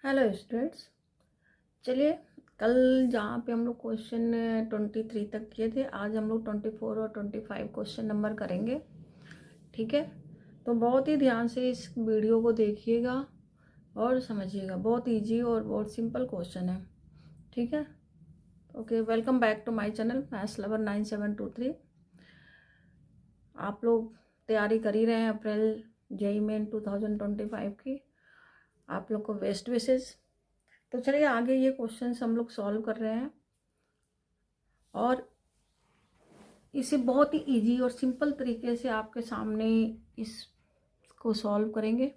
Hello students. चलिए, कल जहाँ पे हम लोग क्वेश्चन 23 तक किए थे, आज हम लोग 24 और 25 क्वेश्चन नंबर करेंगे। ठीक है, तो बहुत ही ध्यान से इस वीडियो को देखिएगा और समझिएगा। बहुत इजी और बहुत सिंपल क्वेश्चन है। ठीक है, okay. Welcome back to my channel maths lover 9723। आप लोग तैयारी कर ही रहे हैं अप्रैल जेईई मेन 2025 की। आप लोग को बेस्ट विशेस। तो चलिए आगे ये क्वेश्चंस हम लोग सॉल्व कर रहे हैं और इसे बहुत ही इजी और सिंपल तरीके से आपके सामने इसको सॉल्व करेंगे।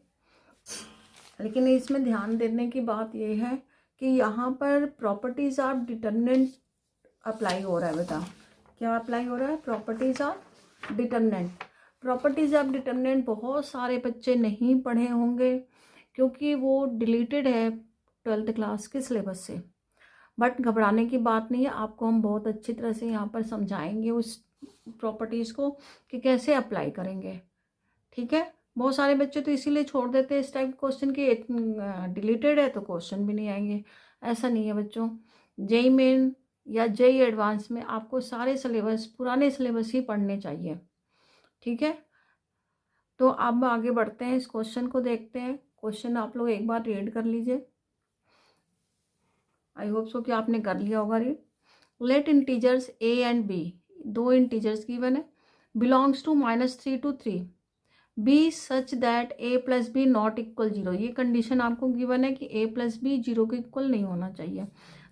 लेकिन इसमें ध्यान देने की बात यह है कि यहाँ पर प्रॉपर्टीज ऑफ डिटर्मिनेंट अप्लाई हो रहा है। बेटा, क्या अप्लाई हो रहा है? Properties of determinant. Properties of determinant बहुत सारे बच्चे नहीं पढ़े होंगे क्योंकि वो डिलीटेड है 12th क्लास के सिलेबस से। बट घबराने की बात नहीं है, आपको हम बहुत अच्छी तरह से यहाँ पर समझाएंगे उस प्रॉपर्टीज़ को कि कैसे अप्लाई करेंगे। ठीक है, बहुत सारे बच्चे तो इसीलिए छोड़ देते हैं इस टाइप क्वेश्चन की, डिलीटेड है तो क्वेश्चन भी नहीं आएंगे। ऐसा नहीं है बच्चों। जेईई मेन या जेईई एडवांस में आपको सारे सिलेबस, पुराने सिलेबस ही पढ़ने चाहिए। ठीक है, तो अब आगे बढ़ते हैं, इस क्वेश्चन को देखते हैं। क्वेश्चन आप लोग एक बार रीड कर लीजिए। आई होप सो कि आपने कर लिया होगा read. Let integers a and b, दो इंटीजर्स गिवन है, belongs to -3 to 3, b such that a plus B not equal 0। ये कंडीशन आपको गिवन है कि a प्लस बी 0 के इक्वल नहीं होना चाहिए।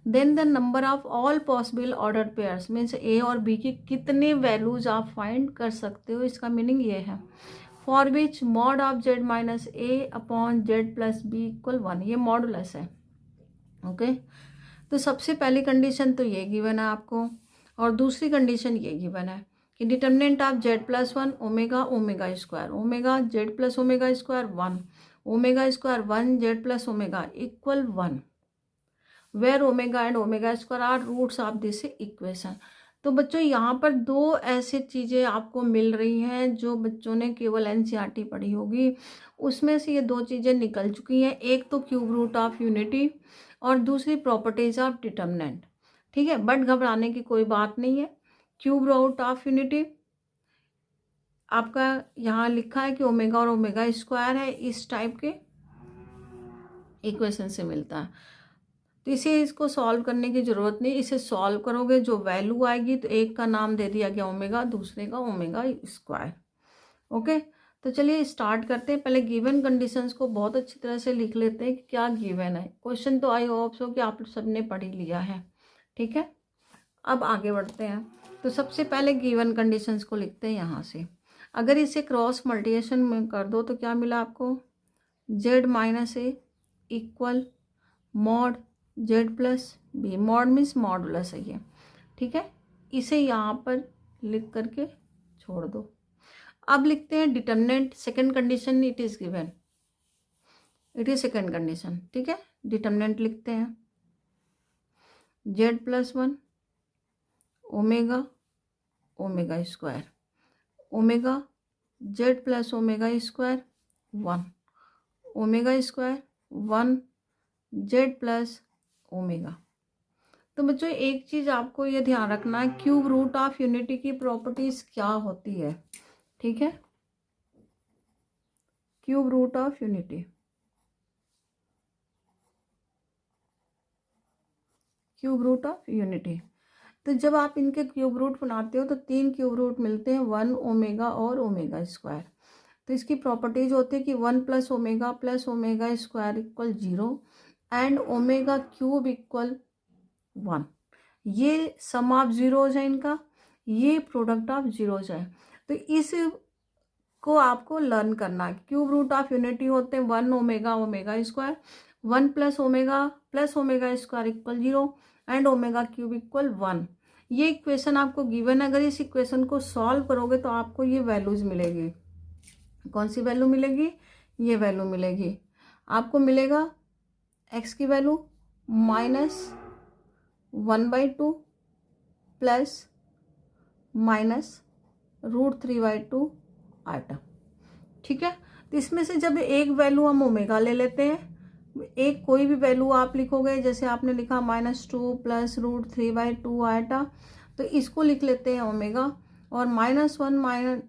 Then the number of all possible order pairs, means a और b की कितने वैल्यूज आप फाइंड कर सकते हो, इसका मीनिंग ये है। For which mod of z minus a upon z plus B equal 1, ये मॉडुलस है। ओके, तो सबसे पहली कंडीशन तो ये गिवन है आपको, और दूसरी कंडीशन ये गिवन है कि determinant of z plus 1 omega omega square, omega z plus omega square 1, omega square 1 z plus omega equal 1, where omega and omega square are roots of this equation. तो बच्चों यहाँ पर दो ऐसी चीज़ें आपको मिल रही हैं जो बच्चों ने केवल एनसीईआरटी पढ़ी होगी, उसमें से ये दो चीज़ें निकल चुकी हैं। एक तो क्यूब रूट ऑफ यूनिटी और दूसरी प्रॉपर्टीज ऑफ डिटर्मिनेंट। ठीक है, बट घबराने की कोई बात नहीं है। क्यूब रूट ऑफ यूनिटी आपका यहाँ लिखा है कि ओमेगा और ओमेगा स्क्वायर है, इस टाइप के इक्वेशन से मिलता है। तो इसे इसको सॉल्व करने की ज़रूरत नहीं, इसे सॉल्व करोगे जो वैल्यू आएगी, तो एक का नाम दे दिया गया ओमेगा, दूसरे का ओमेगा स्क्वायर। ओके, तो चलिए स्टार्ट करते हैं। पहले गिवन कंडीशंस को बहुत अच्छी तरह से लिख लेते हैं कि क्या गिवन है। क्वेश्चन तो आई होप सो कि आप सबने पढ़ ही लिया है। ठीक है, अब आगे बढ़ते हैं। तो सबसे पहले गिवन कंडीशंस को लिखते हैं यहाँ से। अगर इसे क्रॉस मल्टीप्लिकेशन में कर दो तो क्या मिला आपको? z minus A equal mod z plus B, mod means modulus है ये। ठीक है, इसे यहाँ पर लिख करके छोड़ दो। अब लिखते हैं determinant, second condition it is given, it is second condition. ठीक है, डिटर्मिनेंट लिखते हैं z plus 1 omega omega square, omega z plus omega square 1, omega square 1 z plus omega. तो बच्चों एक चीज़ आपको ये ध्यान रखना है, क्यूब रूट ऑफ यूनिटी की प्रॉपर्टीज क्या होती है। ठीक है, cube root of unity, cube root of unity. तो जब आप इनके क्यूब रूट बनाते हो तो 3 क्यूब रूट मिलते हैं, 1 ओमेगा और ओमेगा स्क्वायर। तो इसकी प्रॉपर्टीज होती है कि 1 plus omega square equal 0 and omega cube equal 1। ये सम ऑफ जीरोज है इनका, ये प्रोडक्ट ऑफ जीरोज है। तो इस को आपको लर्न करना है। क्यूब रूट ऑफ यूनिटी होते हैं 1 omega omega square, 1 plus omega square equal 0 and omega cube equal 1। ये इक्वेशन आपको गिवन है। अगर इस इक्वेशन को सॉल्व करोगे तो आपको ये वैल्यूज मिलेगी। कौन सी वैल्यू मिलेगी? ये वैल्यू मिलेगी। आपको मिलेगा x की वैल्यू -1/2 प्लस -√3/2 आइटम। ठीक है, तो इसमें से जब एक वैल्यू हम ओमेगा ले लेते हैं एक कोई भी वैल्यू आप लिखोगे, जैसे आपने लिखा -2 प्लस √3/2 आएटा, तो इसको लिख लेते हैं ओमेगा, और -1 माइनस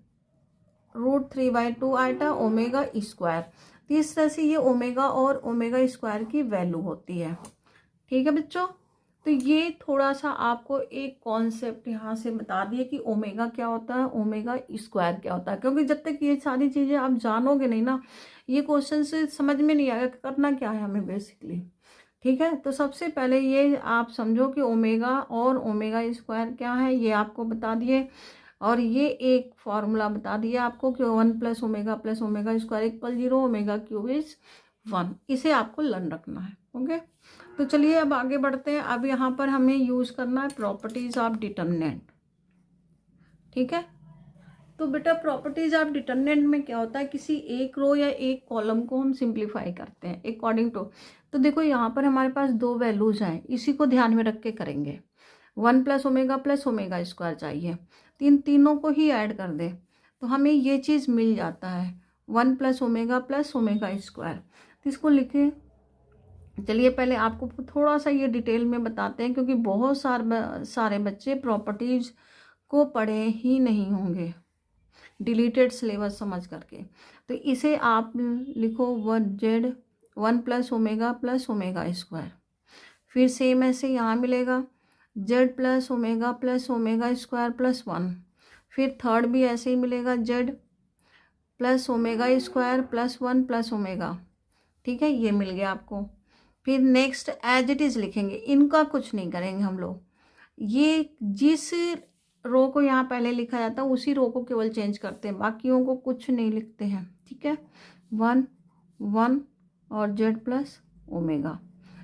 √3/2 आएटा ओमेगा स्क्वायर। तो इस तरह से ये ओमेगा और ओमेगा स्क्वायर की वैल्यू होती है। ठीक है बच्चों, तो ये थोड़ा सा आपको एक कॉन्सेप्ट यहाँ से बता दिए कि ओमेगा क्या होता है, ओमेगा स्क्वायर क्या होता है, क्योंकि जब तक ये सारी चीज़ें आप जानोगे नहीं ना, ये क्वेश्चन से समझ में नहीं आएगा करना क्या है हमें बेसिकली। ठीक है, तो सबसे पहले ये आप समझो कि ओमेगा और ओमेगा स्क्वायर क्या है, ये आपको बता दिए, और ये एक फॉर्मूला बता दिया आपको कि 1 plus omega square equal 0, omega cube is 1। इसे आपको लर्न रखना है। ओके, तो चलिए अब आगे बढ़ते हैं। अब यहाँ पर हमें यूज़ करना है प्रॉपर्टीज ऑफ डिटर्मिनेंट। ठीक है, तो बेटा प्रॉपर्टीज ऑफ डिटर्मिनेंट में क्या होता है, किसी एक रो या एक कॉलम को हम सिंप्लीफाई करते हैं अकॉर्डिंग टू। तो देखो यहाँ पर हमारे पास दो वैल्यूज हैं, इसी को ध्यान में रख के करेंगे। 1 प्लस ओमेगा स्क्वायर चाहिए, तीनों को ही ऐड कर दे तो हमें ये चीज़ मिल जाता है 1 प्लस ओमेगा स्क्वायर। तो इसको लिखे, चलिए पहले आपको थोड़ा सा ये डिटेल में बताते हैं, क्योंकि बहुत सारे बच्चे प्रॉपर्टीज को पढ़े ही नहीं होंगे डिलीटेड सिलेबस समझ करके। तो इसे आप लिखो 1 प्लस ओमेगा स्क्वायर। फिर सेम ऐसे यहाँ मिलेगा z plus omega square plus 1। फिर थर्ड भी ऐसे ही मिलेगा z plus omega square plus 1 plus omega. ठीक है, ये मिल गया आपको। फिर नेक्स्ट एज इट इज़ लिखेंगे, इनका कुछ नहीं करेंगे हम लोग। ये जिस रो को यहाँ पहले लिखा जाता है उसी रो को केवल चेंज करते हैं, बाकियों को कुछ नहीं लिखते हैं। ठीक है, 1 1 और z प्लस ओमेगा,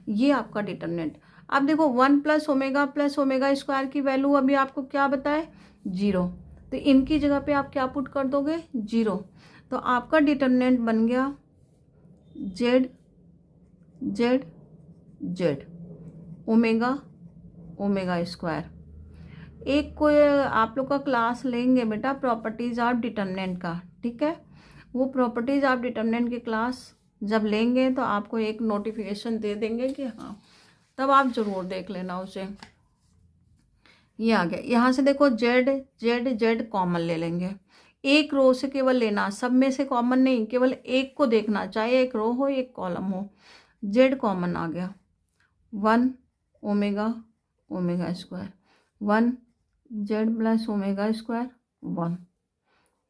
ये आपका डिटर्मिनेंट। अब देखो 1 प्लस ओमेगा स्क्वायर की वैल्यू अभी आपको क्या बताए, 0। तो इनकी जगह पे आप क्या पुट कर दोगे, 0। तो आपका डिटर्मिनेंट बन गया z z z omega square. एक कोई आप लोग का क्लास लेंगे बेटा प्रॉपर्टीज ऑफ डिटर्मिनेंट का। ठीक है, वो प्रॉपर्टीज ऑफ डिटर्मिनेंट की क्लास जब लेंगे तो आपको एक नोटिफिकेशन दे देंगे कि हाँ, तब आप ज़रूर देख लेना उसे। ये आ गया, यहाँ से देखो जेड जेड जेड कॉमन ले लेंगे, एक रो से केवल लेना, सब में से कॉमन नहीं, केवल एक को देखना, चाहे एक रो हो एक कॉलम हो। जेड कॉमन आ गया, 1 omega square, 1 Z plus omega square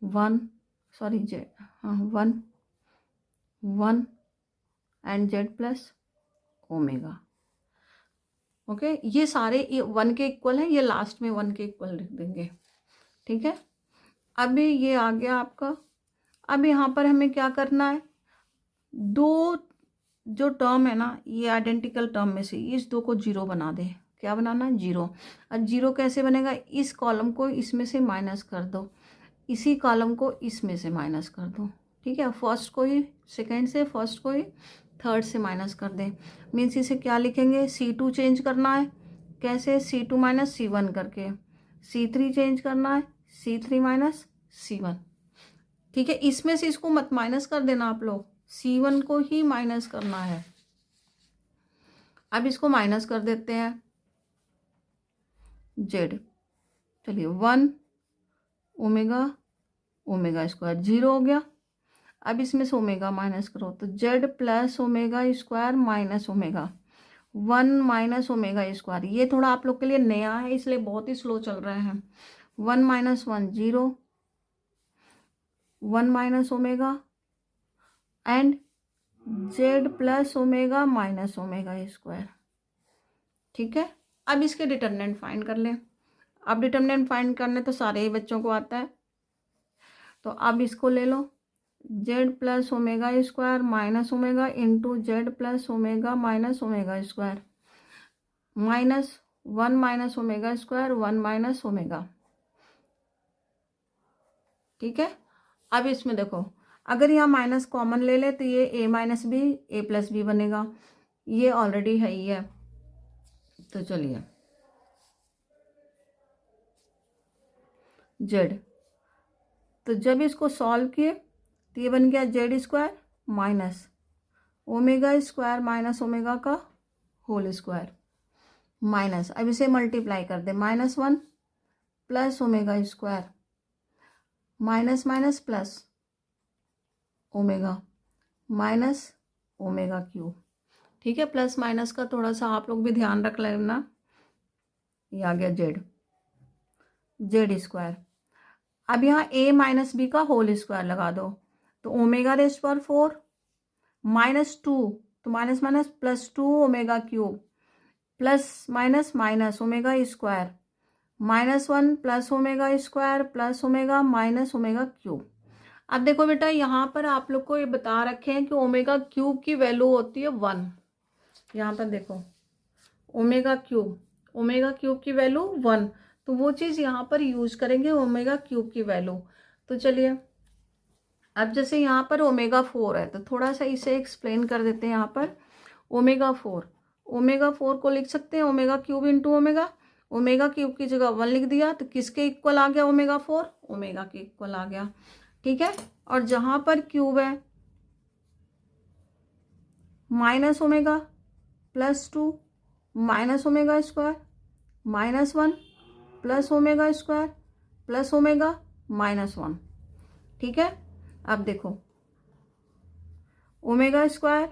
1 sorry Z, हाँ 1 and Z plus omega. Okay, ये सारे 1 के इक्वल हैं, ये लास्ट में 1 के इक्वल लिख देंगे। ठीक है, अभी ये आ गया आपका। अब यहाँ पर हमें क्या करना है, दो जो टर्म है ना, ये आइडेंटिकल टर्म में से इस दो को 0 बना दे। क्या बनाना है, 0। अब 0 कैसे बनेगा, इस कॉलम को इसमें से माइनस कर दो, इसी कॉलम को इसमें से माइनस कर दो। ठीक है, फर्स्ट को ही सेकेंड से, फर्स्ट को ही थर्ड से माइनस कर दें। मीन्स इसे क्या लिखेंगे, C2 चेंज करना है, कैसे, C2 माइनस C1 करके। C3 चेंज करना है, C3 माइनस C1। ठीक है, इसमें से इसको मत माइनस कर देना आप लोग, C1 को ही माइनस करना है। अब इसको माइनस कर देते हैं, Z, चलिए 1 ओमेगा स्क्वायर 0 हो गया। अब इसमें से ओमेगा माइनस करो तो z plus omega square minus omega, 1 minus omega square. ये थोड़ा आप लोग के लिए नया है इसलिए बहुत ही स्लो चल रहा है। 1 minus 1 0, 1 minus omega and z plus omega minus omega square. ठीक है, अब इसके डिटर्मिनेंट फाइंड कर लें। अब डिटर्मिनेंट फाइंड करने तो सारे ही बच्चों को आता है, तो अब इसको ले लो, z plus omega square minus omega into Z plus omega minus omega square, minus 1 minus omega square 1 minus omega. ठीक है, अब इसमें देखो अगर यहाँ माइनस कॉमन ले ले तो ये a minus B A plus B बनेगा, ये ऑलरेडी है ही है। तो चलिए z, तो जब इसको सॉल्व किए तो ये बन गया Z square minus omega square minus omega का होल स्क्वायर माइनस, अब इसे मल्टीप्लाई कर दे, -1 plus omega square minus minus plus omega minus omega cube. ठीक है, प्लस माइनस का थोड़ा सा आप लोग भी ध्यान रख लेना। ये आ गया जेड स्क्वायर। अब यहाँ a माइनस बी का होल स्क्वायर लगा दो, तो ओमेगा रेस्ट पर 4 -2, तो minus minus +2 omega cube plus minus minus omega square -1 plus omega square plus omega minus omega cube. अब देखो बेटा, यहाँ पर आप लोग को ये बता रखे हैं कि ओमेगा क्यूब की वैल्यू होती है 1। यहाँ पर देखो ओमेगा क्यूब की वैल्यू 1, तो वो चीज़ यहाँ पर यूज करेंगे ओमेगा क्यूब की वैल्यू। तो चलिए, अब जैसे यहाँ पर ओमेगा 4 है तो थोड़ा सा इसे एक्सप्लेन कर देते हैं। यहाँ पर ओमेगा 4 को लिख सकते हैं omega cube into omega cube की जगह 1 लिख दिया, तो किसके इक्वल आ गया ओमेगा 4? ओमेगा के इक्वल आ गया। ठीक है, और जहाँ पर क्यूब है minus omega +2 minus omega square -1 plus omega square plus omega -1। ठीक है, अब देखो omega square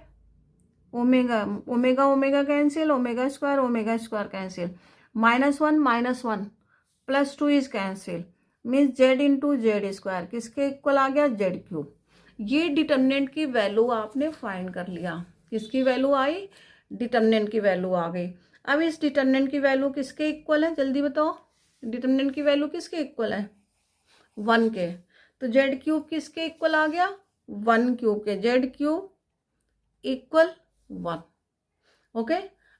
omega cancel, omega square cancel, -1 +2 is cancel, means Z into Z square किसके इक्वल आ गया? Z cube. ये डिटर्मिनेंट की वैल्यू आपने फाइंड कर लिया। किसकी वैल्यू आई? डिटर्मिनेंट की वैल्यू आ गई। अब इस डिटर्मिनेंट की वैल्यू किसके इक्वल है, जल्दी बताओ। डिटर्मिनेंट की वैल्यू किसके इक्वल है? 1 के। तो जेड क्यूब किसके इक्वल आ गया? 1 क्यूब के। Z cube equal 1। ओके,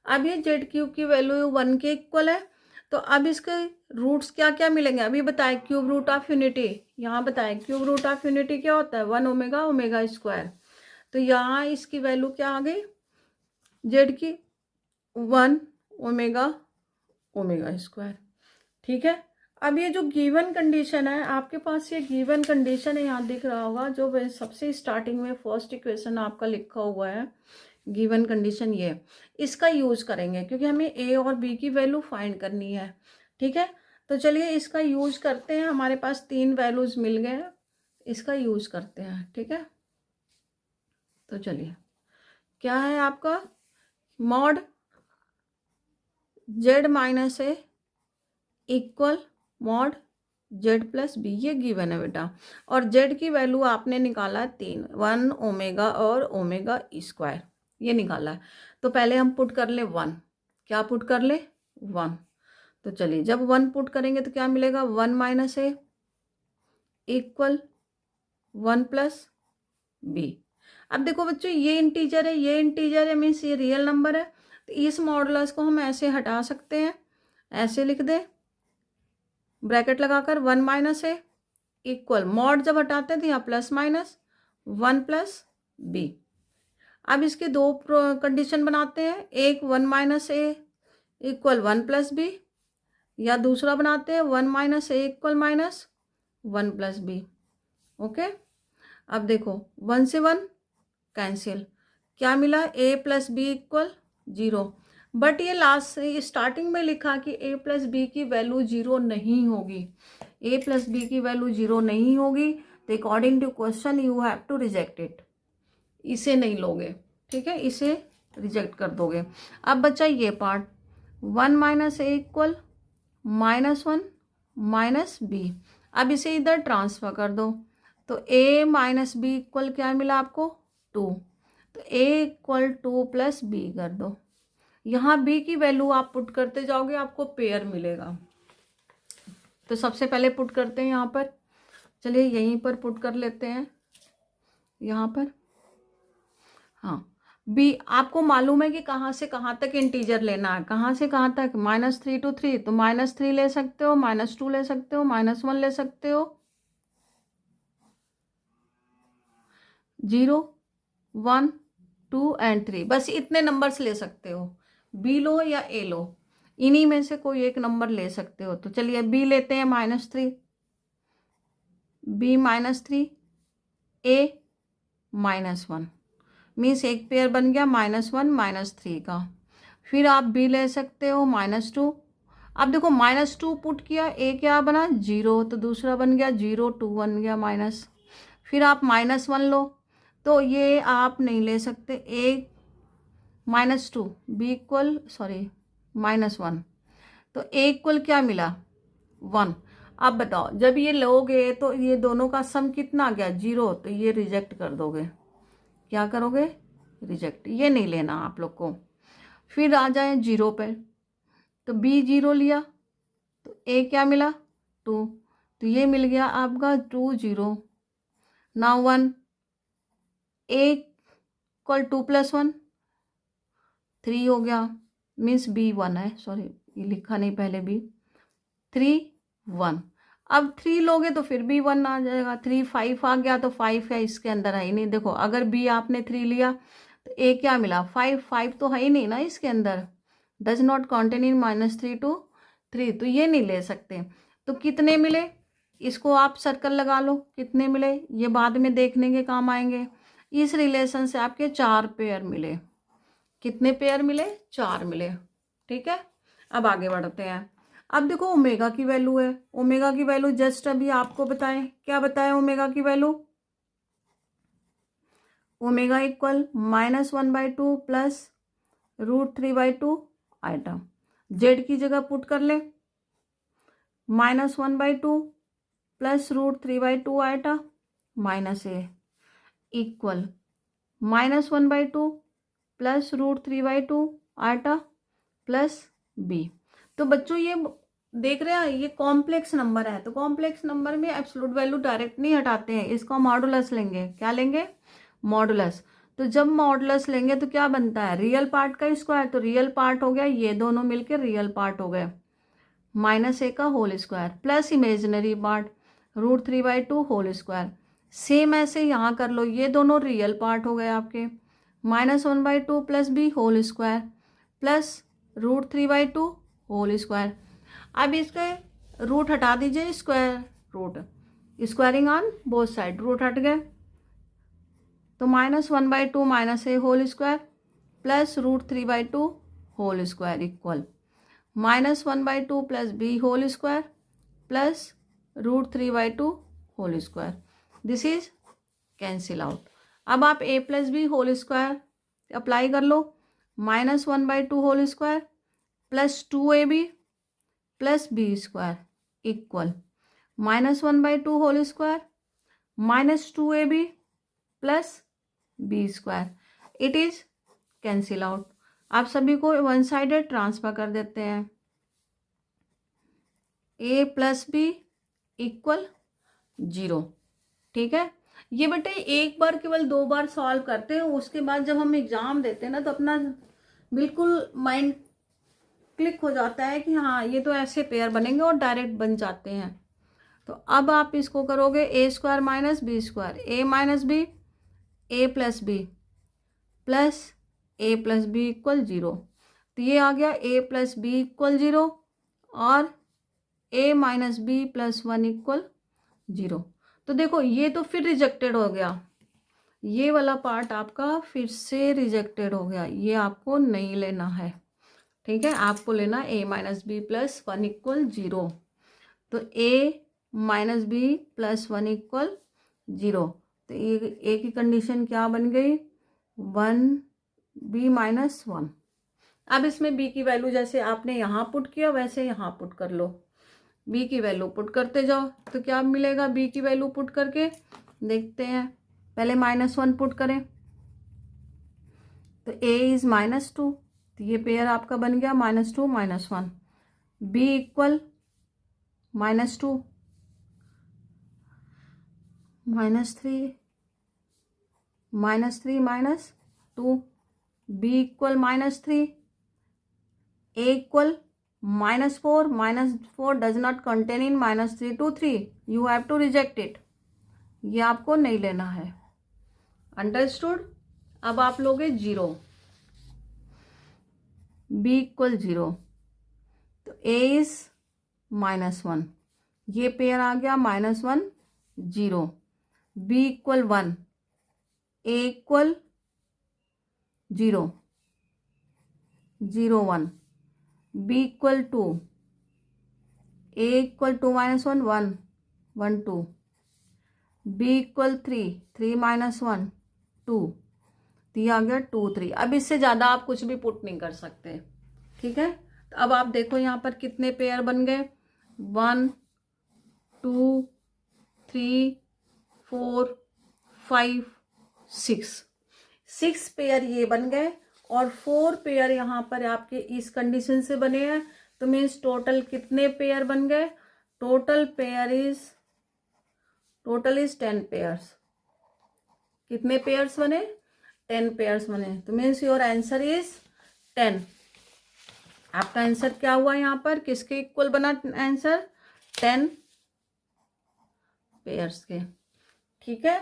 अब ये जेड क्यूब की वैल्यू 1 के इक्वल है, तो अब इसके रूट्स क्या क्या मिलेंगे अभी बताए। क्यूब रूट ऑफ यूनिटी, यहाँ बताए क्यूब रूट ऑफ यूनिटी क्या होता है? 1 ओमेगा स्क्वायर। तो यहाँ इसकी वैल्यू क्या आ गई जेड की? 1 ओमेगा स्क्वायर। ठीक है, अब ये जो गिवन कंडीशन है आपके पास, ये गिवन कंडीशन है, यहाँ दिख रहा होगा जो सबसे स्टार्टिंग में फर्स्ट इक्वेशन आपका लिखा हुआ है। गिवन कंडीशन ये, इसका यूज करेंगे क्योंकि हमें ए और बी की वैल्यू फाइंड करनी है। ठीक है, तो चलिए इसका यूज करते हैं। हमारे पास 3 वैल्यूज मिल गए हैं, इसका यूज करते हैं। ठीक है, तो चलिए क्या है आपका? Mod Z minus A equal mod Z plus B, ये गिवन है बेटा। और जेड की वैल्यू आपने निकाला 3, 1 ओमेगा और ओमेगा स्क्वायर, ये निकाला है। तो पहले हम पुट कर ले 1। क्या पुट कर ले? 1। तो चलिए जब 1 पुट करेंगे तो क्या मिलेगा? 1 minus A equal 1 plus B. अब देखो बच्चों, ये इंटीजर है, ये इंटीजर है, मीन्स ये रियल नंबर है। तो इस मॉडुलस को हम ऐसे हटा सकते हैं, ऐसे लिख दे ब्रैकेट लगाकर 1 माइनस ए इक्वल, मॉड जब हटाते हैं तो यहाँ प्लस माइनस 1 प्लस बी। अब इसके 2 कंडीशन बनाते हैं, एक 1 minus A equal 1 plus B, या दूसरा बनाते हैं 1 minus A equal -1 plus B. Okay, अब देखो 1 से 1 कैंसिल, क्या मिला? a plus B equal 0। But ये लास्ट स्टार्टिंग में लिखा कि a प्लस बी की वैल्यू 0 नहीं होगी। a प्लस बी की वैल्यू 0 नहीं होगी, तो according to question you have to reject it. इसे नहीं लोगे, ठीक है, इसे रिजेक्ट कर दोगे। अब बचा ये part 1 minus A equal -1 minus B. अब इसे इधर ट्रांसफर कर दो, तो a माइनस बी इक्वल क्या मिला आपको? 2। तो a इक्वल 2 प्लस बी कर दो। यहाँ b की वैल्यू आप पुट करते जाओगे, आपको पेयर मिलेगा। तो सबसे पहले पुट करते हैं यहाँ पर, चलिए यहीं पर पुट कर लेते हैं यहाँ पर। हाँ, b आपको मालूम है कि कहाँ से कहाँ तक इंटीजर लेना है, कहाँ से कहाँ तक? -3 to 3, तो -3 ले सकते हो, -2 ले सकते हो, -1 ले सकते हो, 0 1 2 एंड 3, बस इतने नंबर्स ले सकते हो। बी लो या ए लो, इन्हीं में से कोई एक नंबर ले सकते हो। तो चलिए बी लेते हैं -3, बी -3, ए -1। मीन्स एक पेयर बन गया -1 -3 का। फिर आप बी ले सकते हो -2। अब देखो -2 पुट किया, ए क्या बना 0, तो दूसरा बन गया 0 2 बन गया माइनस। फिर आप -1 लो, तो ये आप नहीं ले सकते, ए -2 बी इक्वल सॉरी -1, तो ए इक्वल क्या मिला 1। अब बताओ जब ये लोगे तो ये दोनों का सम कितना आ गया 0, तो ये रिजेक्ट कर दोगे। क्या करोगे, रिजेक्ट, ये नहीं लेना आप लोग को। फिर आ जाए 0 पे, तो बी 0 लिया, तो ए क्या मिला 2, तो ये मिल गया आपका 2 0। नाउ 1 ए इक्वल 2 + 1 3 हो गया, मीन्स बी 1 है, सॉरी ये लिखा नहीं पहले, बी 3 1। अब 3 लोगे तो फिर भी 1 आ जाएगा, 3 5 आ गया, तो 5 है इसके अंदर, है ही नहीं। देखो अगर बी आपने 3 लिया तो ए क्या मिला 5, 5 तो है ही नहीं ना इसके अंदर, does not contain in -3 to 3, तो ये नहीं ले सकते। तो कितने मिले, इसको आप सर्कल लगा लो, कितने मिले ये बाद में देखने के काम आएंगे। इस रिलेशन से आपके 4 पेयर मिले। कितने पेयर मिले, 4 मिले। ठीक है, अब आगे बढ़ते हैं। अब देखो ओमेगा की वैल्यू है, ओमेगा की वैल्यू जस्ट अभी आपको बताएं, क्या बताएं ओमेगा की value, omega equal -1/2 plus √3/2 iota. Z की जगह पुट कर ले, -1/2 plus √3/2 iota minus A equal -1/2 plus √3/2 iota plus B. तो बच्चों ये देख रहे हैं, ये कॉम्प्लेक्स नंबर है, तो कॉम्प्लेक्स नंबर में एब्सोल्यूट वैल्यू डायरेक्ट नहीं हटाते हैं, इसका मॉडुलस लेंगे। क्या लेंगे, मॉडुलस। तो जब मॉडुलस लेंगे तो क्या बनता है, रियल पार्ट का स्क्वायर, तो रियल पार्ट हो गया ये दोनों मिलकर रियल पार्ट हो गए, -a का whole square plus imaginary part √3/2 whole square. Same ऐसे यहाँ कर लो, ये दोनों रियल पार्ट हो गए आपके, -1/2 plus B whole square plus √3/2 whole square. अब इसके रूट हटा दीजिए, square root, squaring on both side, root हट गए, तो -1/2 -a whole square plus √3/2 whole square equal -1/2 plus B whole square plus √3/2 whole square. This is cancel out. अब आप a plus B whole square apply कर लो, -1/2 whole square plus 2ab plus B square equal -1/2 whole square -2ab plus B square. It is cancel out. आप सभी को one sided transfer कर देते हैं, a प्लस बी इक्वल 0। ठीक है, ये बेटे एक बार केवल 2 बार सॉल्व करते हैं, उसके बाद जब हम एग्जाम देते हैं ना तो अपना बिल्कुल माइंड क्लिक हो जाता है कि हाँ ये तो ऐसे पेयर बनेंगे और डायरेक्ट बन जाते हैं। तो अब आप इसको करोगे a² minus B square, a minus B a plus B plus a plus B equal 0, तो ये आ गया a प्लस बी इक्वल 0 और a minus B plus 1 equal 0। तो देखो ये तो फिर रिजेक्टेड हो गया, ये वाला पार्ट आपका फिर से रिजेक्टेड हो गया, ये आपको नहीं लेना है। ठीक है, आपको लेना a minus B plus 1 equal 0, तो a minus B plus 1 equal 0, तो ए की कंडीशन क्या बन गई 1b माइनस 1। अब इसमें b की वैल्यू जैसे आपने यहाँ पुट किया वैसे यहाँ पुट कर लो, b की वैल्यू पुट करते जाओ, तो क्या मिलेगा b की वैल्यू पुट करके देखते हैं। पहले -1 पुट करें, तो a इज -2, तो ये पेयर आपका बन गया -2 -1, b equal -2 -3 -2, b equal -3, a equal -4, -4 does not contain in -3 to 3, you have to reject it, ये आपको नहीं लेना है। अंडरस्टूड। अब आप लोगे 0, b इक्वल 0, तो a इज -1, ये पेयर आ गया -1 0, b equal 1, a equal 0 0 1, b equal two a equal two -1 1 1 2, b equal 3 3 -1 2, तो ये आ गया 2 3। अब इससे ज़्यादा आप कुछ भी पुट नहीं कर सकते, ठीक है। तो अब आप देखो यहाँ पर कितने पेयर बन गए, 1 2 3 4 5 6 पेयर ये बन गए और 4 पेयर यहाँ पर आपके इस कंडीशन से बने हैं। तो मीन्स टोटल कितने पेयर बन गए, टोटल इज 10 पेयर्स। कितने पेयर्स बने, 10 पेयर्स बने। तो मीन्स योर आंसर इज 10। आपका आंसर क्या हुआ यहाँ पर, किसके इक्वल बना आंसर, 10 पेयर्स के, ठीक है।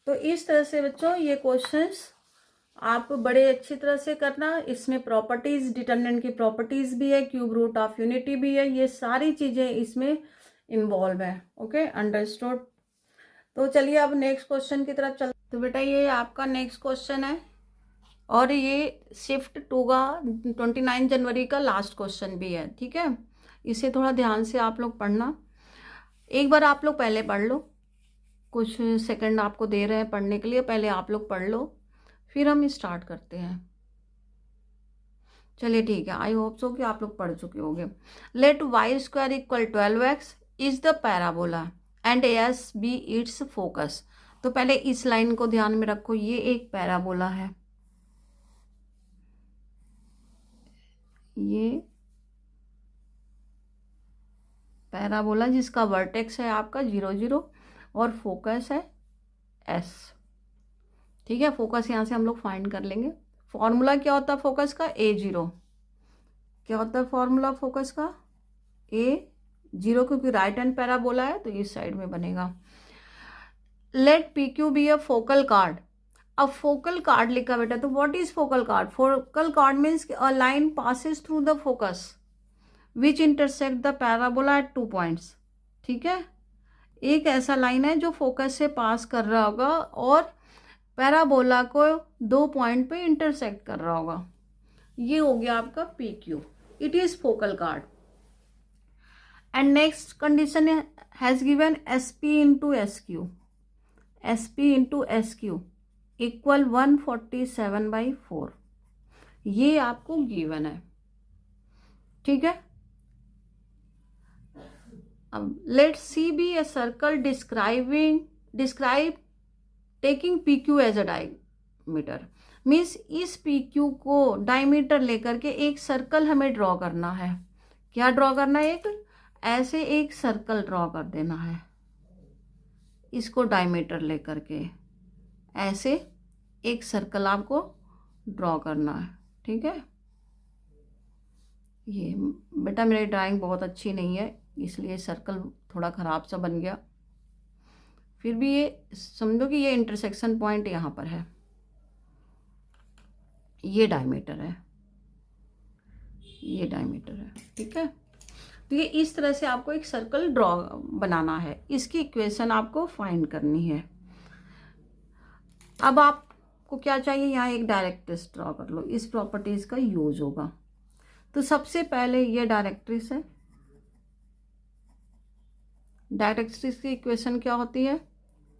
तो इस तरह से बच्चों ये क्वेश्चंस आप बड़े अच्छी तरह से करना। इसमें प्रॉपर्टीज, डिटर्मिनेंट की प्रॉपर्टीज भी है, क्यूब रूट ऑफ यूनिटी भी है, ये सारी चीजें इसमें इन्वॉल्व है। Okay, understood. तो चलिए अब नेक्स्ट क्वेश्चन की तरफ चल। तो बेटा ये आपका नेक्स्ट क्वेश्चन है और ये शिफ्ट 2 का 29 जनवरी का लास्ट क्वेश्चन भी है, ठीक है। इसे थोड़ा ध्यान से आप लोग पढ़ना। एक बार आप लोग पहले पढ़ लो, कुछ सेकंड आपको दे रहे हैं पढ़ने के लिए, पहले आप लोग पढ़ लो, फिर हम स्टार्ट करते हैं। चलिए ठीक है, आई होप सो कि आप लोग पढ़ चुके होंगे। Let y square equal 12x is the parabola and S be its focus. तो पहले इस लाइन को ध्यान में रखो, ये एक पैराबोला है, ये पैराबोला जिसका वर्टेक्स है आपका 0 0 और फोकस है S, ठीक है। फोकस यहाँ से हम लोग फाइंड कर लेंगे। फॉर्मूला क्या होता है फोकस का, A0। क्या होता है फॉर्मूला फोकस का, A0, क्योंकि राइट हैंड पैराबोला है तो इस साइड में बनेगा। Let PQ be a focal chord. अब फोकल कार्ड लिखा बेटा, तो what is focal chord, focal chord means a line passes through the focus which intersect the parabola at 2 points, ठीक है। एक ऐसा लाइन है जो फोकस से पास कर रहा होगा और पैराबोला को 2 पॉइंट पे इंटरसेक्ट कर रहा होगा। ये हो गया आपका PQ, it is focal chord. And next condition has given SP into SQ, SP into SQ equal 147/4, ये आपको गिवन है, ठीक है। अब let C be a circle describe taking PQ as a diameter. Means इस PQ को diameter लेकर के एक सर्कल हमें ड्रॉ करना है। क्या ड्रॉ करना है, एक ऐसे एक सर्कल ड्रॉ कर देना है, इसको डायमीटर लेकर के ऐसे एक सर्कल आपको ड्रॉ करना है, ठीक है। ये बेटा मेरी ड्राइंग बहुत अच्छी नहीं है इसलिए सर्कल थोड़ा ख़राब सा बन गया, फिर भी ये समझो कि ये इंटरसेक्शन पॉइंट यहाँ पर है, ये डायमीटर है, ये डायमीटर है, ठीक है। तो ये इस तरह से आपको एक सर्कल ड्रॉ बनाना है, इसकी इक्वेशन आपको फाइंड करनी है। अब आपको क्या चाहिए, यहाँ एक डायरेक्ट्रिक्स ड्रॉ कर लो, इस प्रॉपर्टीज का यूज होगा। तो सबसे पहले ये डायरेक्ट्रिक्स है, डायरेक्ट्रिक्स की इक्वेशन क्या होती है,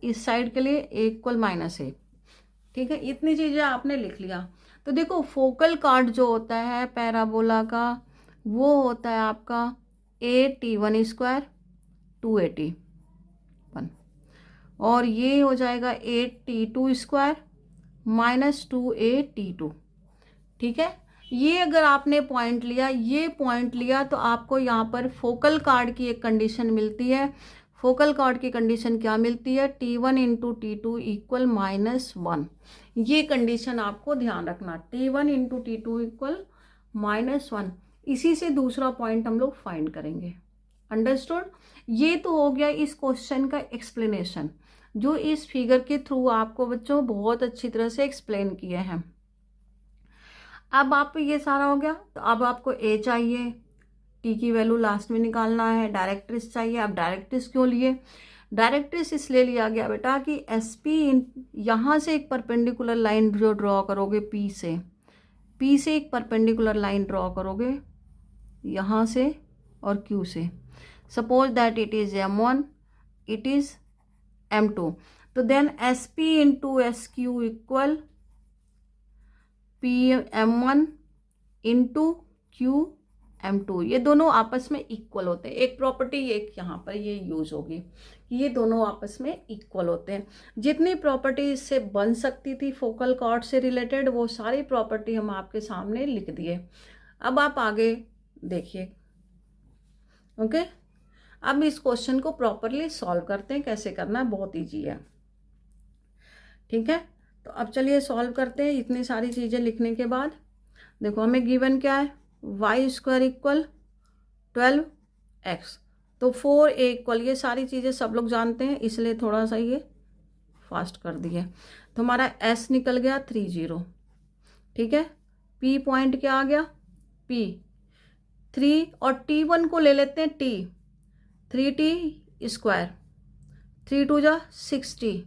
इस साइड के लिए A इक्वल -A, ठीक है। इतनी चीजें आपने लिख लिया। तो देखो फोकल कार्ड जो होता है पैराबोला का वो होता है आपका AT1 स्क्वायर 281 और ये हो जाएगा AT2 स्क्वायर -2AT2, ठीक है। ये अगर आपने पॉइंट लिया, ये पॉइंट लिया तो आपको यहाँ पर फोकल कार्ड की एक कंडीशन मिलती है। फोकल कार्ड की कंडीशन क्या मिलती है, T1 इंटू T2 इक्वल -1। ये कंडीशन आपको ध्यान रखना, T1 इंटू T2 इक्वल -1। इसी से दूसरा पॉइंट हम लोग फाइंड करेंगे, अंडरस्टूड। ये तो हो गया इस क्वेश्चन का एक्सप्लेनेशन, जो इस फिगर के थ्रू आपको बच्चों बहुत अच्छी तरह से एक्सप्लेन किए हैं। अब आप ये सारा हो गया, तो अब आपको A चाहिए, T की वैल्यू लास्ट में निकालना है, डायरेक्ट्रिक्स चाहिए। अब डायरेक्ट्रिक्स क्यों लिए, डायरेक्ट्रिक्स इसलिए लिया गया बेटा कि एस पी यहाँ से एक परपेंडिकुलर लाइन जो ड्रॉ करोगे पी से एक परपेंडिकुलर लाइन ड्रॉ करोगे यहाँ से और क्यू से, suppose that it is M1, it is M2, तो then S P into S Q equal P M1 into Q M2। ये दोनों आपस में इक्वल होते हैं। एक प्रॉपर्टी एक यहाँ पर ये यूज होगी, ये दोनों आपस में इक्वल होते हैं। जितनी प्रॉपर्टी इससे बन सकती थी फोकल कॉर्ड से रिलेटेड, वो सारी प्रॉपर्टी हम आपके सामने लिख दिए। अब आप आगे देखिए। ओके, अब इस क्वेश्चन को प्रॉपरली सॉल्व करते हैं। कैसे करना है, बहुत ईजी है। ठीक है, तो अब चलिए सॉल्व करते हैं। इतनी सारी चीज़ें लिखने के बाद देखो हमें गिवन क्या है, वाई स्क्वायर इक्वल 12x, तो 4a इक्वल, ये सारी चीज़ें सब लोग जानते हैं इसलिए थोड़ा सा ये फास्ट कर दिए। तो हमारा s निकल गया 30। ठीक है, p पॉइंट क्या आ गया, p 3, और t1 को ले लेते हैं t, 3t स्क्वायर, 3 2 जा 60।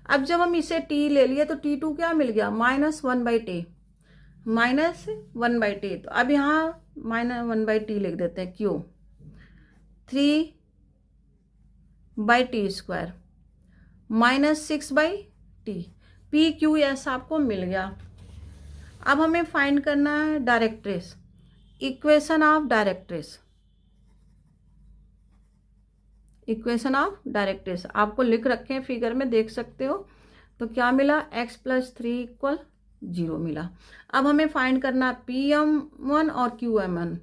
अब जब हम इसे t ले लिए तो t2 क्या मिल गया, -1/t, -1/t। तो अब यहाँ -1/t लिख देते हैं, क्यों 3/t square -6/t, P Q S आपको मिल गया। अब हमें फाइंड करना है directrix, equation of directrix, equation of directrix आपको लिख रखे हैं, फिगर में देख सकते हो। तो क्या मिला, x + 3 = 0 मिला। अब हमें फाइंड करना PM1 और QM1।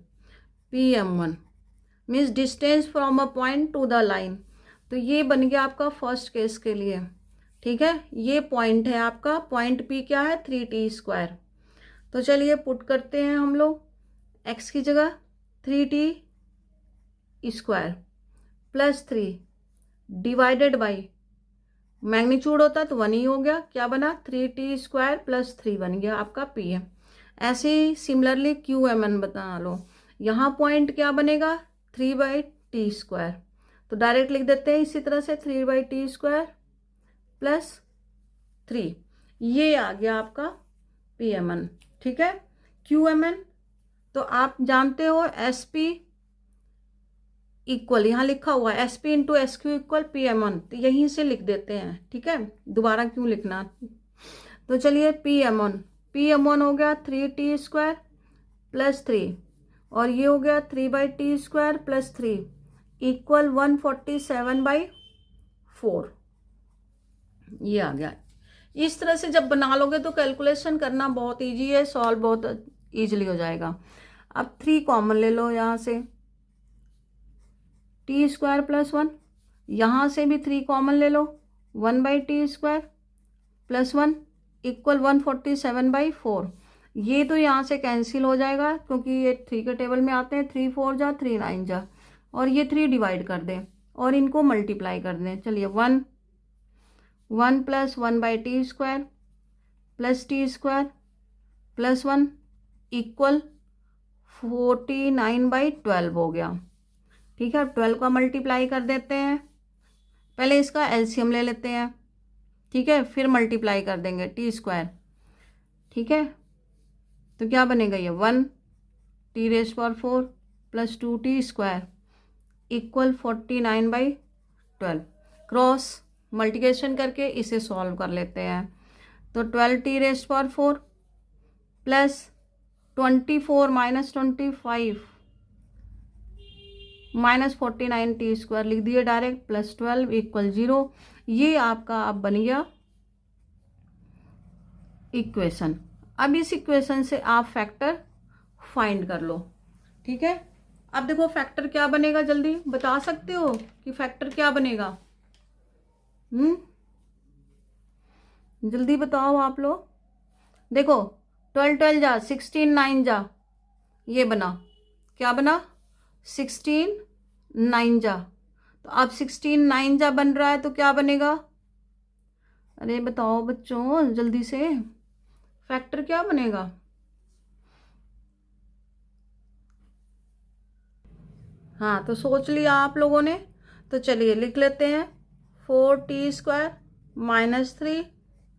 PM1 means distance from a point two the line, तो ये बन गया आपका फर्स्ट केस के लिए। ठीक है, ये पॉइंट है आपका, पॉइंट P क्या है, 3t स्क्वायर। तो चलिए पुट करते हैं हम लोग, x की जगह 3t square +3 divided by magnitude होता है तो 1 ही हो गया, क्या बना 3t स्क्वायर +3 बन गया आपका PM। ऐसे ही सिमिलरली QMN बता लो, यहाँ पॉइंट क्या बनेगा 3/t स्क्वायर, तो डायरेक्ट लिख देते हैं इसी तरह से 3/t स्क्वायर +3, ये आ गया आपका PMN। ठीक है, QMN तो आप जानते हो SP इक्वल, यहाँ लिखा हुआ है SP into SQ equal PM1, तो यहीं से लिख देते हैं। ठीक है, दोबारा क्यों लिखना। तो चलिए PM1 हो गया 3t स्क्वायर +3, और ये हो गया 3/t स्क्वायर +3 इक्वल 147/4, ये आ गया। इस तरह से जब बना लोगे तो कैलकुलेशन करना बहुत इजी है, सॉल्व बहुत ईजिली हो जाएगा। अब 3 कॉमन ले लो यहाँ से, t स्क्वायर +1, यहाँ से भी 3 कॉमन ले लो, 1/t स्क्वायर +1 इक्वल 147/4। ये तो यहाँ से कैंसिल हो जाएगा क्योंकि ये 3 के टेबल में आते हैं, 3 4 जा 3 9 जा, और ये 3 डिवाइड कर दें और इनको मल्टीप्लाई कर दें। चलिए 1 + 1/t square +t square +1 equal 49/12 हो गया। ठीक है, अब 12 का मल्टीप्लाई कर देते हैं, पहले इसका एलसीएम ले लेते हैं। ठीक है, फिर मल्टीप्लाई कर देंगे t स्क्वायर। ठीक है, तो क्या बनेगा ये 1t⁴ + 2t square equal 49/12। Cross multiplication करके इसे सॉल्व कर लेते हैं। तो 12t⁴ प्लस 24 - 25 -49t स्क्वायर लिख दिए डायरेक्ट, +12 इक्वल 0। ये आपका अब बन गया इक्वेशन। अब इस इक्वेशन से आप फैक्टर फाइंड कर लो। ठीक है, अब देखो फैक्टर क्या बनेगा, जल्दी बता सकते हो कि फैक्टर क्या बनेगा। जल्दी बताओ आप लोग। देखो 12 12 जा 16 9 जा, ये बना, क्या बना 16 9 जा। तो अब 16 9 जा बन रहा है तो क्या बनेगा, अरे बताओ बच्चों जल्दी से, फैक्टर क्या बनेगा। हाँ, तो सोच लिया आप लोगों ने, तो चलिए लिख लेते हैं। 4t² माइनस 3,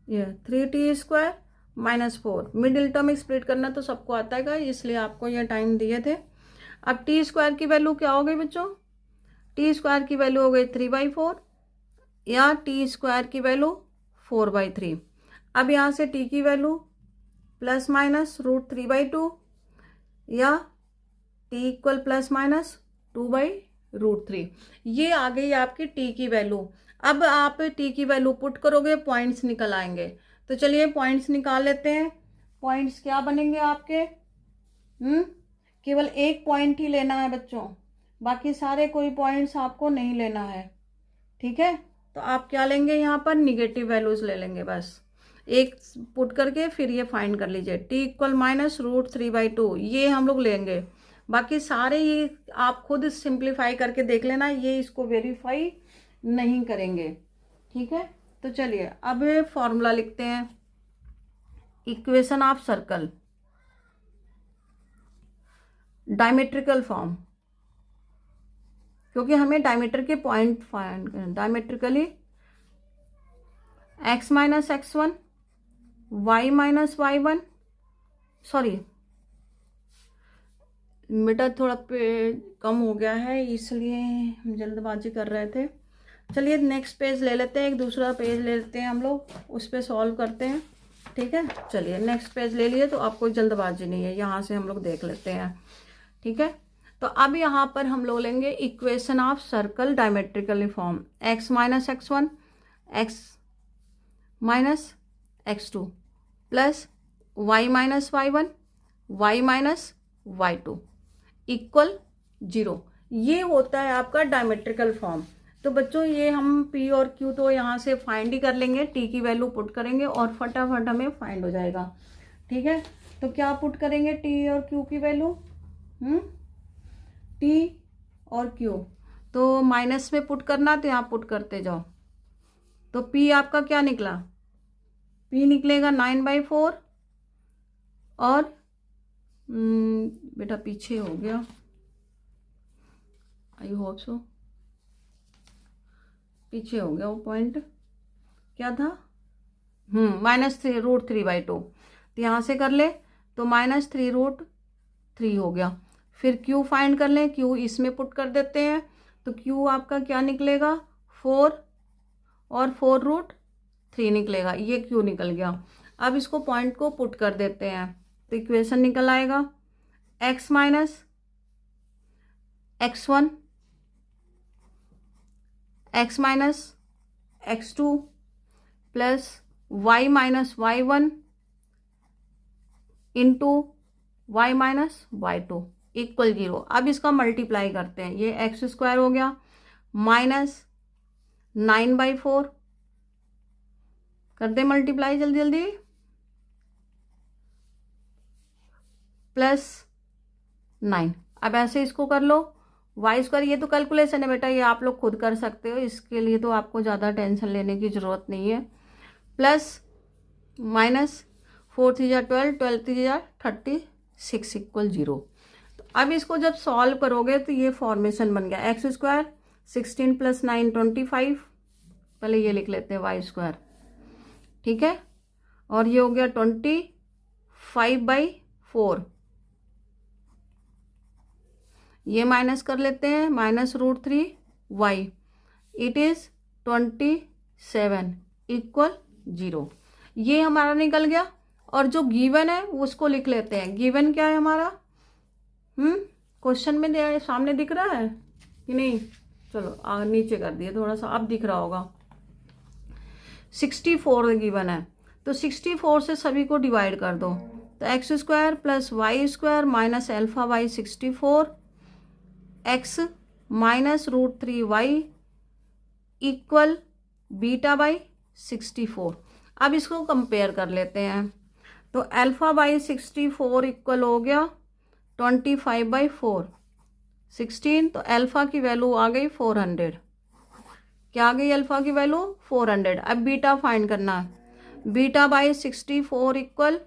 ये 3t² minus 4। Middle term split करना तो सबको आता है, इसलिए आपको ये टाइम दिए थे। अब t² की वैल्यू क्या हो गई बच्चों? t² की वैल्यू हो गई 3/4 या t² की वैल्यू 4/3। अब यहाँ से t की वैल्यू प्लस माइनस √3/2 या t इक्वल प्लस माइनस 2/√3। ये आ गई आपकी t की वैल्यू। अब आप t की वैल्यू पुट करोगे, पॉइंट्स निकल आएंगे। तो चलिए पॉइंट्स निकाल लेते हैं। पॉइंट्स क्या बनेंगे आपके? केवल एक पॉइंट ही लेना है बच्चों, बाकी सारे कोई पॉइंट्स आपको नहीं लेना है, ठीक है। तो आप क्या लेंगे यहाँ पर? निगेटिव वैल्यूज ले लेंगे बस। एक पुट करके फिर ये फाइंड कर लीजिए, t इक्वल माइनस √3/2 ये हम लोग लेंगे। बाकी सारे ये आप खुद सिंप्लीफाई करके देख लेना, ये इसको वेरीफाई नहीं करेंगे, ठीक है। तो चलिए अब फॉर्मूला लिखते हैं। Equation of circle, diametrical form, क्योंकि हमें डायमीटर के पॉइंट फाइंड करना। Diametrically x minus x1 y minus y1, sorry बेटा थोड़ा पेज कम हो गया है इसलिए हम जल्दबाजी कर रहे थे। चलिए नेक्स्ट पेज ले लेते हैं, एक दूसरा पेज ले लेते हैं हम लोग, उस पर सॉल्व करते हैं, ठीक है। चलिए नेक्स्ट पेज ले लिए, तो आपको जल्दबाजी नहीं है, यहाँ से हम लोग देख लेते हैं, ठीक है। तो अब यहाँ पर हम लोग लेंगे equation of circle diametrically form. x minus x1 x minus x2 plus y minus y1 y minus y2 equal 0। ये होता है आपका डायमेट्रिकल फॉर्म। तो बच्चों ये हम p और q तो यहाँ से फाइंड ही कर लेंगे, t की वैल्यू पुट करेंगे और फटाफट हमें फाइंड हो जाएगा, ठीक है। तो क्या पुट करेंगे t और q की वैल्यू? t और q तो माइनस में पुट करना, तो यहाँ पुट करते जाओ। तो p आपका क्या निकला? p निकलेगा 9/4 और बेटा पीछे हो गया, आई होप सो, पीछे हो गया वो पॉइंट, क्या था? -3√3/2। तो यहाँ से कर ले तो -3√3 हो गया। फिर q फाइंड कर लें, q इसमें पुट कर देते हैं, तो q आपका क्या निकलेगा? 4 और 4√3 निकलेगा, ये q निकल गया। अब इसको पॉइंट को पुट कर देते हैं, तो इक्वेशन निकल आएगा x minus x1 x minus x2 plus y minus y1 into y minus y2 equal 0। अब इसका मल्टीप्लाई करते हैं, ये x² हो गया माइनस 9/4, कर दे मल्टीप्लाई जल्दी जल्दी, प्लस 9। अब ऐसे इसको कर लो, y², ये तो कैलकुलेशन है बेटा, ये आप लोग खुद कर सकते हो, इसके लिए तो आपको ज़्यादा टेंशन लेने की ज़रूरत नहीं है। प्लस माइनस 4 3 जा 12, 12 3 जा 36 इक्वल 0। तो अब इसको जब सॉल्व करोगे तो ये फॉर्मेशन बन गया x² 16 + 9 25, पहले ये लिख लेते हैं y², ठीक है। और ये हो गया 25/4, ये माइनस कर लेते हैं, -√3y, इट इज़ 27 इक्वल 0। ये हमारा निकल गया। और जो गिवन है उसको लिख लेते हैं। गिवन क्या है हमारा? क्वेश्चन में सामने दिख रहा है कि नहीं? चलो नीचे कर दिए थोड़ा सा, अब दिख रहा होगा। 64 गिवन है, तो 64 से सभी को डिवाइड कर दो, तो x² + y² minus α/y 64 x minus √3y equal β/64। अब इसको कंपेयर कर लेते हैं, तो α/64 इक्वल हो गया 25/4 16, तो अल्फा की वैल्यू आ गई 400। क्या आ गई अल्फा की वैल्यू? 400। अब बीटा फाइंड करना है, β/64 इक्वल,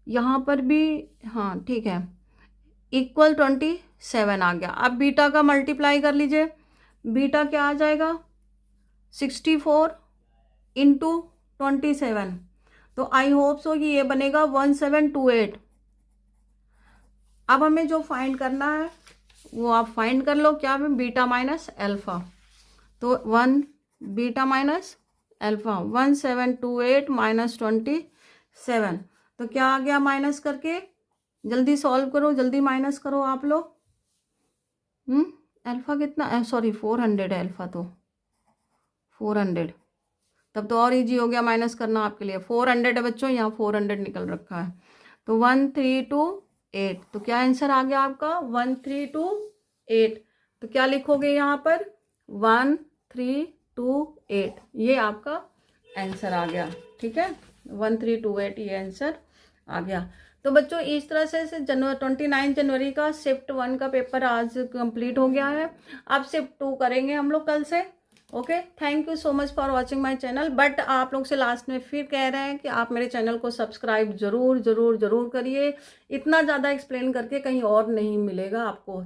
यहाँ पर भी हाँ ठीक है, इक्वल 27 आ गया। अब बीटा का मल्टीप्लाई कर लीजिए, बीटा क्या आ जाएगा? 64 इंटू 27, तो आई होप सो कि ये बनेगा 1728। अब हमें जो फाइंड करना है वो आप फाइंड कर लो, क्या है, बीटा माइनस अल्फा। तो 1 बीटा माइनस अल्फा 1728 माइनस 27, तो क्या आ गया माइनस करके, जल्दी सॉल्व करो, जल्दी माइनस करो आप लोग। अल्फा कितना, सॉरी 400 है अल्फा, तो 400, तब तो और इजी हो गया माइनस करना आपके लिए। 400 है बच्चों, यहाँ 400 निकल रखा है, तो 1328, तो क्या आंसर आ गया आपका 1328। तो क्या लिखोगे यहाँ पर 1328, ये आपका आंसर आ गया। ठीक है, 1328 ये आंसर आ गया। तो बच्चों इस तरह से 29 जनवरी का शिफ्ट 1 का पेपर आज कंप्लीट हो गया है। अब शिफ्ट 2 करेंगे हम लोग कल से। Okay, thank you so much for watching my channel. But आप लोग से लास्ट में फिर कह रहे हैं कि आप मेरे चैनल को सब्सक्राइब जरूर जरूर जरूर करिए। इतना ज़्यादा एक्सप्लेन करके कहीं और नहीं मिलेगा आपको।